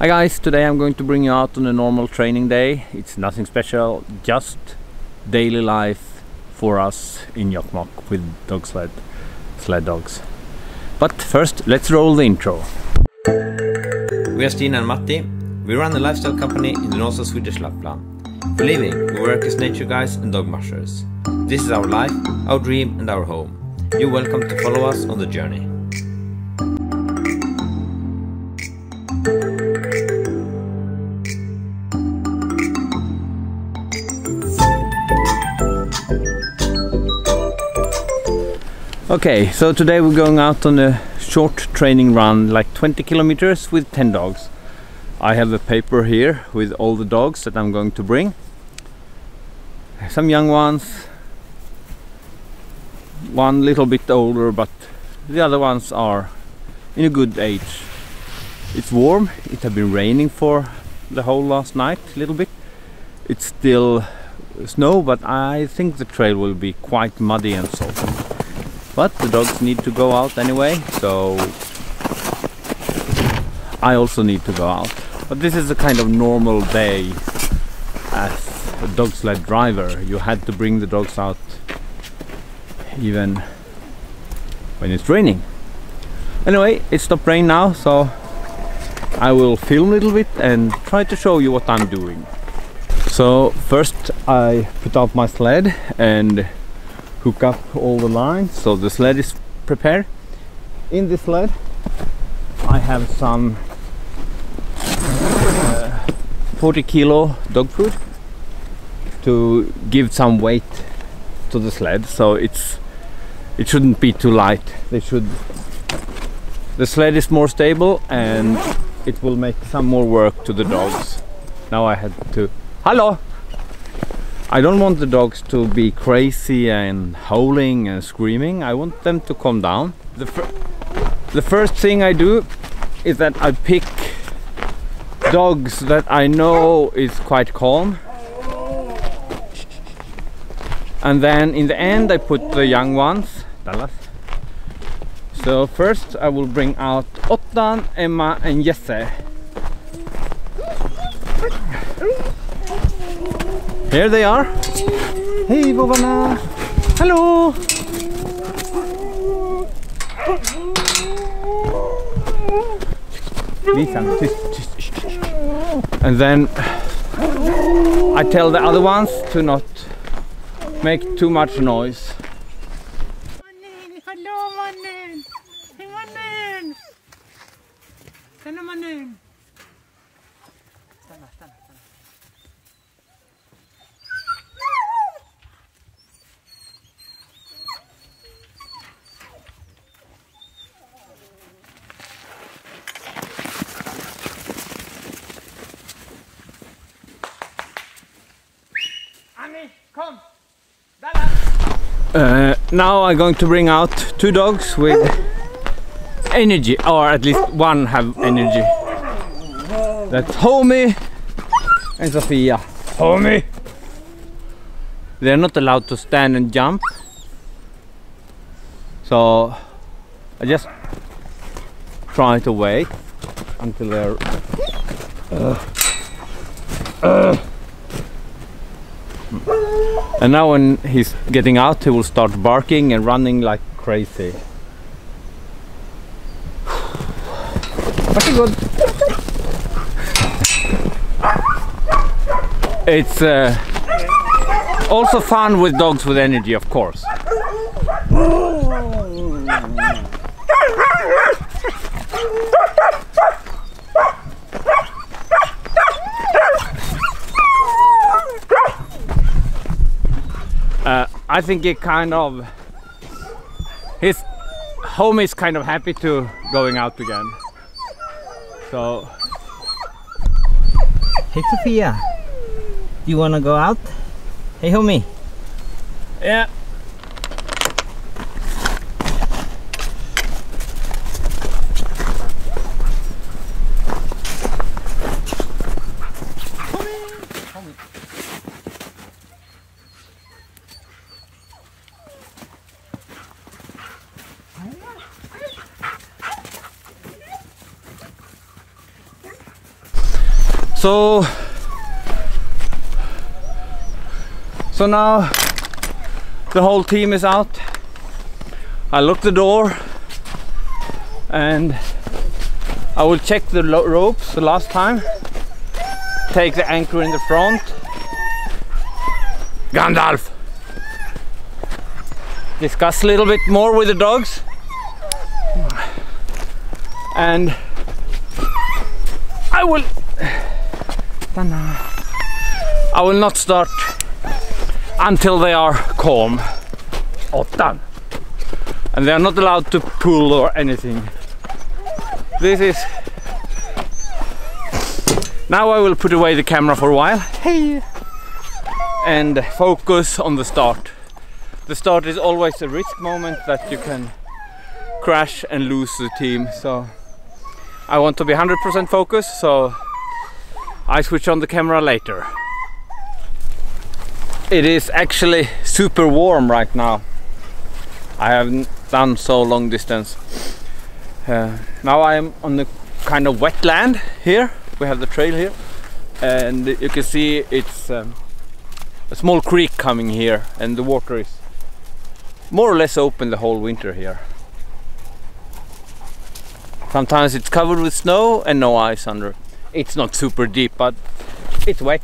Hi guys, today I'm going to bring you out on a normal training day. It's nothing special, just daily life for us in Jokkmokk with sled dogs. But first, let's roll the intro. We are Stina and Matti. We run a lifestyle company in the north of Swedish Lapland. For living, we work as nature guides and dog mushers. This is our life, our dream and our home. You're welcome to follow us on the journey. Okay, so today we're going out on a short training run, like 20 kilometers with 10 dogs. I have a paper here with all the dogs that I'm going to bring. Some young ones, one little bit older, but the other ones are in a good age. It's warm, it has been raining for the whole last night, a little bit. It's still snow, but I think the trail will be quite muddy and salty. But the dogs need to go out anyway, so I also need to go out. But this is a kind of normal day as a dog sled driver. You had to bring the dogs out even when it's raining. Anyway, it stopped raining now, so I will film a little bit and try to show you what I'm doing. So first I put out my sled and hook up all the lines, so the sled is prepared. In this sled I have some 40 kilo dog food to give some weight to the sled, so it shouldn't be too light. The sled is more stable and it will make some more work to the dogs. Now I had to... Hello! I don't want the dogs to be crazy and howling and screaming. I want them to calm down. The first thing I do is that I pick dogs that I know is quite calm. And then in the end I put the young ones. So first I will bring out Ottan, Emma and Jesse. Here they are. Hey Bobana! Hello! And then I tell the other ones to not make too much noise. Hello mannen! Hey mannen! Stanna mannen! Stanna. Now I'm going to bring out two dogs with energy, or at least one have energy. That's Homie and Sofia. Homie! They're not allowed to stand and jump, so I just try to wait until they're And now when he's getting out, he will start barking and running like crazy. Pretty good. It's also fun with dogs with energy, of course. I think his home is kind of happy to going out again. So, hey Sophia, do you wanna go out? Hey homie. Yeah. So now the whole team is out. I lock the door and I will check the ropes the last time. Take the anchor in the front. Gandalf! Discuss a little bit more with the dogs. And I will not start until they are calm. And they are not allowed to pull or anything. This is... Now I will put away the camera for a while. Hey! And focus on the start. The start is always a risk moment that you can crash and lose the team. So I want to be 100% focused, so I switch on the camera later. It is actually super warm right now. I haven't done so long distance. Now I am on the kind of wetland here. We have the trail here, and you can see it's a small creek coming here, and the water is more or less open the whole winter here. Sometimes it's covered with snow and no ice under. It's not super deep, but it's wet.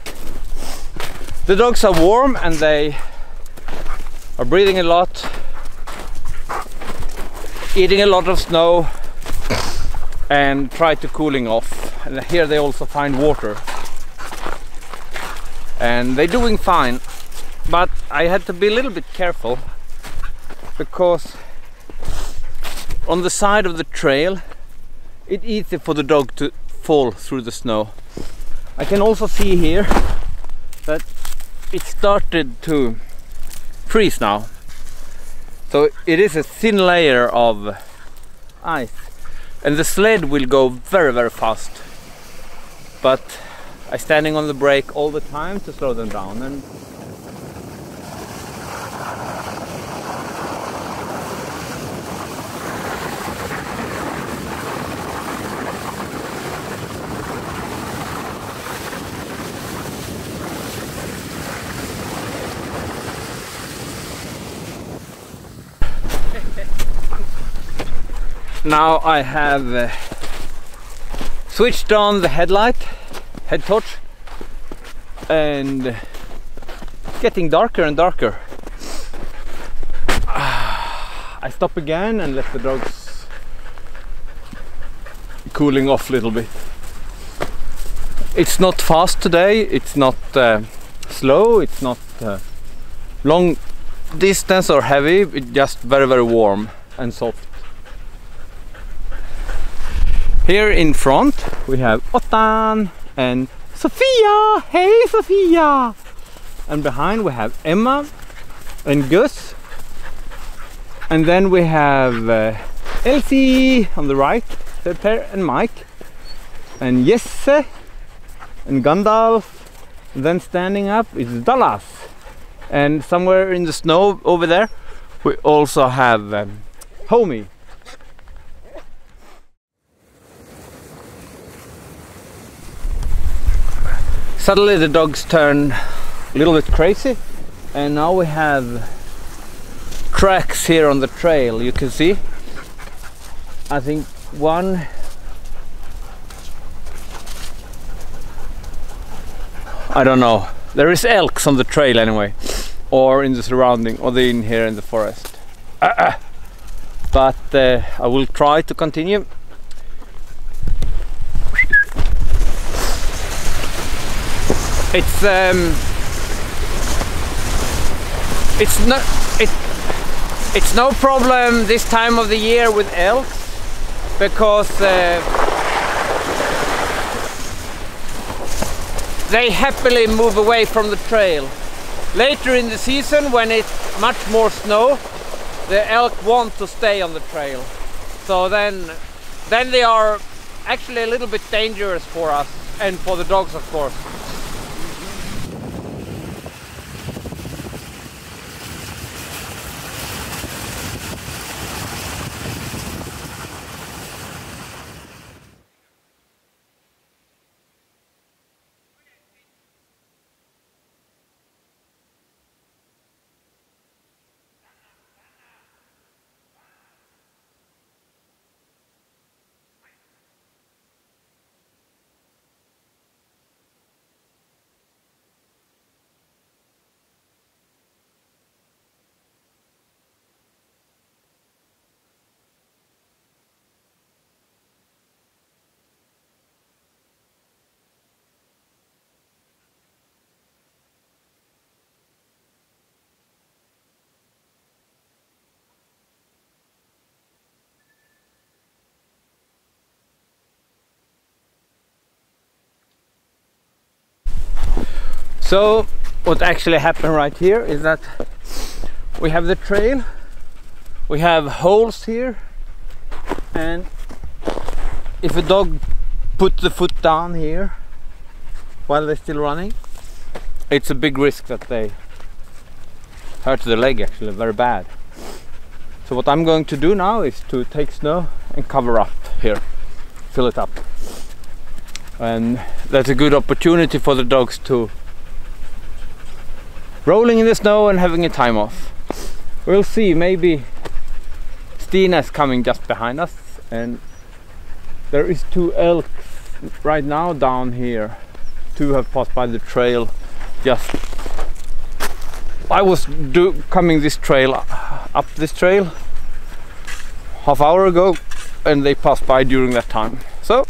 The dogs are warm and they are breathing a lot, eating a lot of snow, and try to cooling off. And here they also find water. And they're doing fine. But I had to be a little bit careful because on the side of the trail it's easy for the dog to fall through the snow. I can also see here that it started to freeze now. So it is a thin layer of ice. And the sled will go very, very fast. But I'm standing on the brake all the time to slow them down. And now I have switched on the head torch, and getting darker and darker. I stop again and let the dogs cooling off a little bit. It's not fast today, it's not slow, it's not long distance or heavy, it's just very, very warm and soft. Here in front we have Ottan and Sofia! Hey Sofia! And behind we have Emma and Gus. And then we have Elsie on the right, Per and Mike. And Jesse and Gandalf. And then standing up is Dallas. And somewhere in the snow over there we also have Homie. Suddenly the dogs turn a little bit crazy, and now we have tracks here on the trail. You can see, I think one, I don't know, there is elks on the trail anyway, or in the surrounding, or in here in the forest. But I will try to continue. It's no problem this time of the year with elks, because they happily move away from the trail. Later in the season, when it's much more snow, the elk want to stay on the trail. So then they are actually a little bit dangerous for us and for the dogs, of course. So what actually happened right here is that we have the trail, we have holes here, and if a dog puts the foot down here while they're still running, it's a big risk that they hurt the leg, actually very bad. So what I'm going to do now is to take snow and cover up here, fill it up, and that's a good opportunity for the dogs to rolling in the snow and having a time off. We'll see, maybe Stina is coming just behind us, and there is 2 elk right now down here. 2 have passed by the trail. Just I was coming this trail up this trail half hour ago, and they passed by during that time. So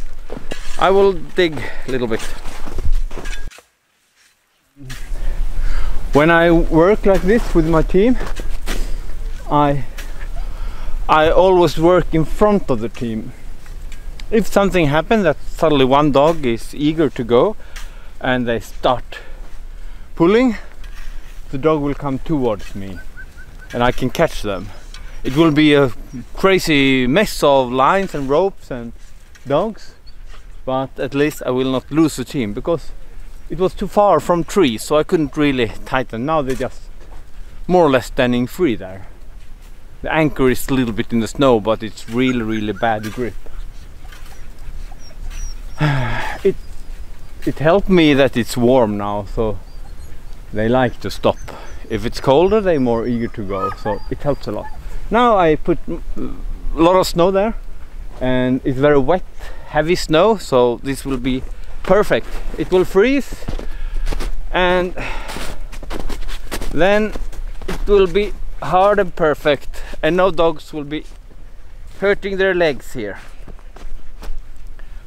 I will dig a little bit. When I work like this with my team, I always work in front of the team. If something happens that suddenly one dog is eager to go and they start pulling, the dog will come towards me and I can catch them. It will be a crazy mess of lines and ropes and dogs, but at least I will not lose the team, because it was too far from trees, so I couldn't really tighten. Now they're just more or less standing free there. The anchor is a little bit in the snow, but it's really bad grip. It helped me that it's warm now, so they like to stop. If it's colder, they're more eager to go, so it helps a lot. Now I put a lot of snow there, and it's very wet, heavy snow, so this will be perfect. It will freeze, and then it will be hard and perfect, and no dogs will be hurting their legs here.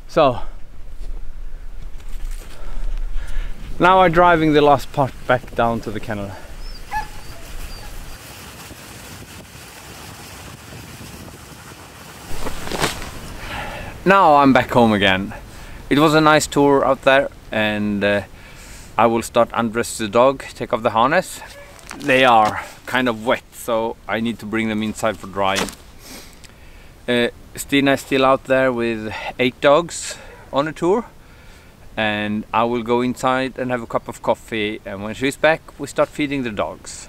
So now I'm driving the last part back down to the canoe. Now I'm back home again. It was a nice tour out there, and I will start undress the dog, take off the harness. They are kind of wet, so I need to bring them inside for drying. Stina is still out there with 8 dogs on a tour, and I will go inside and have a cup of coffee, and when she's back we start feeding the dogs.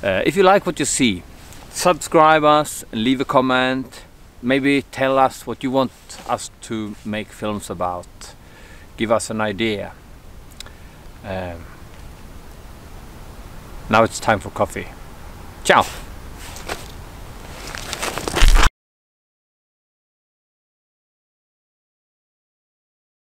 If you like what you see, subscribe us and leave a comment. Maybe tell us what you want us to make films about. Give us an idea. Now it's time for coffee. Ciao!